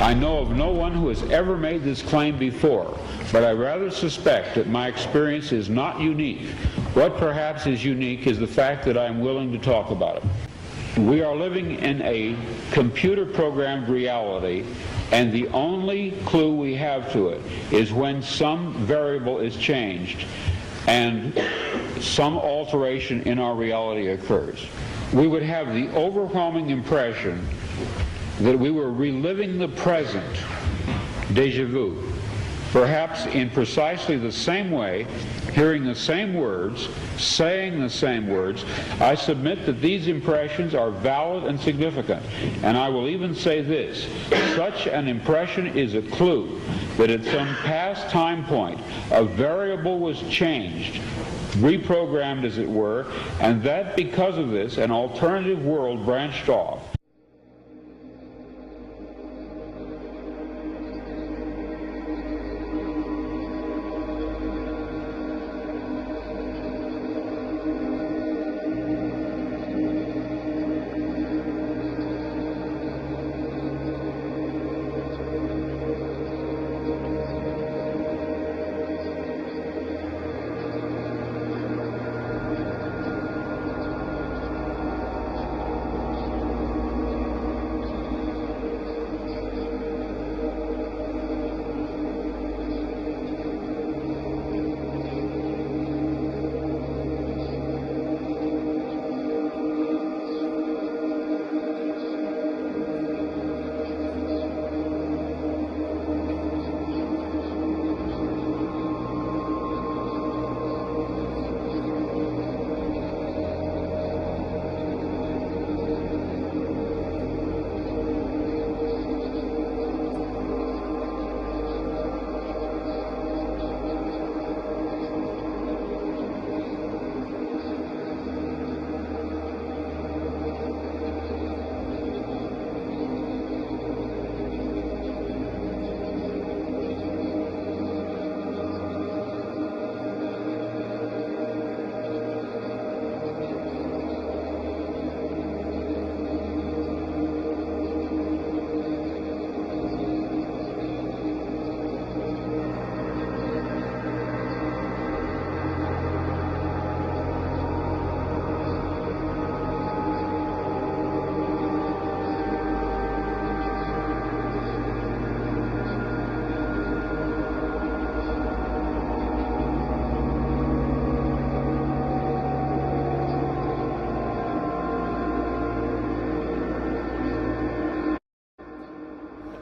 I know of no one who has ever made this claim before, but I rather suspect that my experience is not unique. What perhaps is unique is the fact that I am willing to talk about it. We are living in a computer-programmed reality, and the only clue we have to it is when some variable is changed and some alteration in our reality occurs. We would have the overwhelming impression that we were reliving the present, déjà vu, perhaps in precisely the same way, hearing the same words, saying the same words. I submit that these impressions are valid and significant, and I will even say this: such an impression is a clue that at some past time point a variable was changed, reprogrammed as it were, and that because of this an alternative world branched off.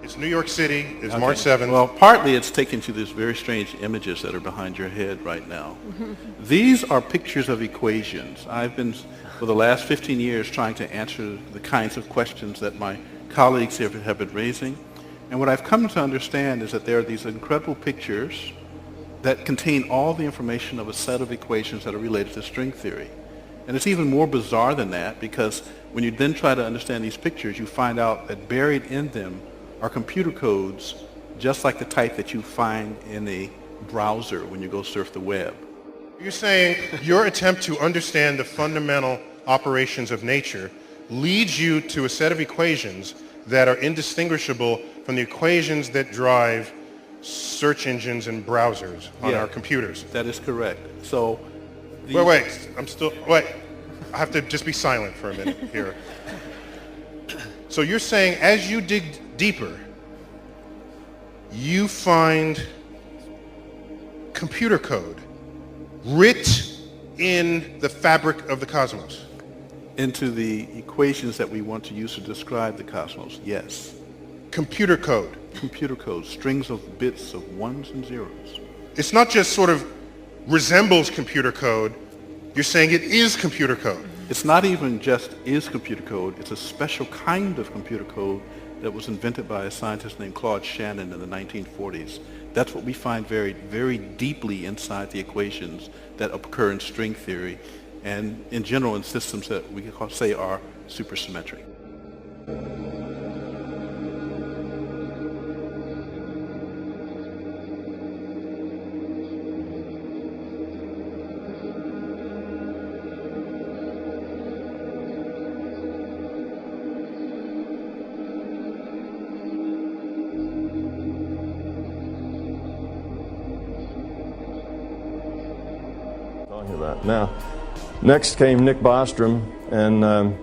It's New York City. It's March 7th. Well, partly it's taken to these very strange images that are behind your head right now. These are pictures of equations. I've been, for the last 15 years, trying to answer the kinds of questions that my colleagues have been raising. And what I've come to understand is that there are these incredible pictures that contain all the information of a set of equations that are related to string theory. And it's even more bizarre than that, because when you then try to understand these pictures, you find out that buried in them are computer codes just like the type that you find in a browser when you go surf the web. You're saying your attempt to understand the fundamental operations of nature leads you to a set of equations that are indistinguishable from the equations that drive search engines and browsers on our computers. That is correct. So wait, I have to just be silent for a minute here. So you're saying as you dig deeper, you find computer code writ in the fabric of the cosmos. Into the equations that we want to use to describe the cosmos, yes. Computer code. Computer code, strings of bits of ones and zeros. It's not just sort of resembles computer code, you're saying it is computer code. It's not even just is computer code, it's a special kind of computer code that was invented by a scientist named Claude Shannon in the 1940s. That's what we find very, very deeply inside the equations that occur in string theory and in general in systems that we can say are supersymmetric. Now, next came Nick Bostrom, and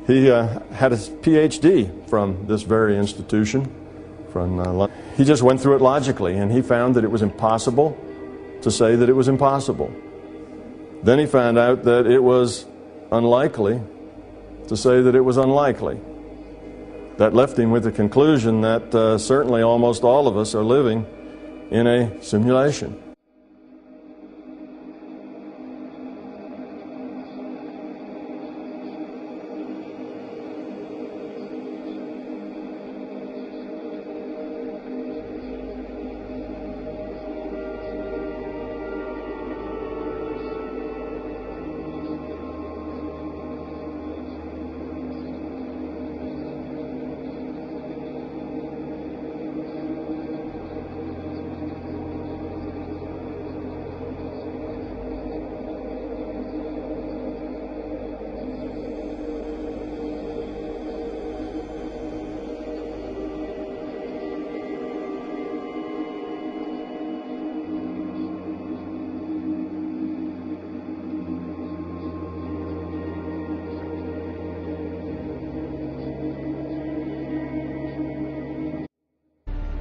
he had his PhD from this very institution. He just went through it logically, and he found that it was impossible to say that it was impossible. Then he found out that it was unlikely to say that it was unlikely. That left him with the conclusion that certainly almost all of us are living in a simulation.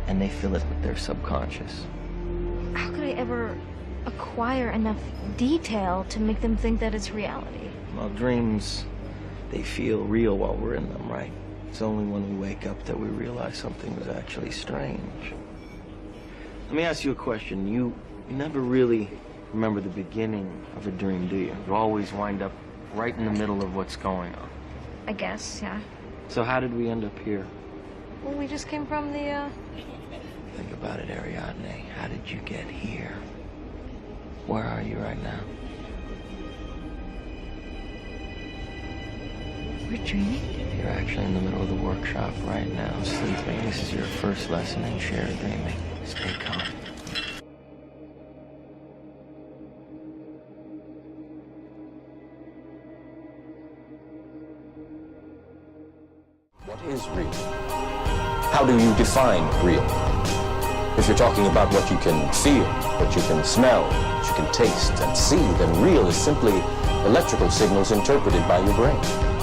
And they fill it with their subconscious. How could I ever acquire enough detail to make them think that it's reality? Well, dreams, they feel real while we're in them, right? It's only when we wake up that we realize something was actually strange. Let me ask you a question. You never really remember the beginning of a dream, do you? You always wind up right in the middle of what's going on. I guess, yeah. So how did we end up here? Well, we just came from the, Think about it, Ariadne. How did you get here? Where are you right now? We're dreaming? You're actually in the middle of the workshop right now, sleeping. This is your first lesson in shared dreaming. Stay calm. What is real? How do you define real? If you're talking about what you can feel, what you can smell, what you can taste and see, then real is simply electrical signals interpreted by your brain.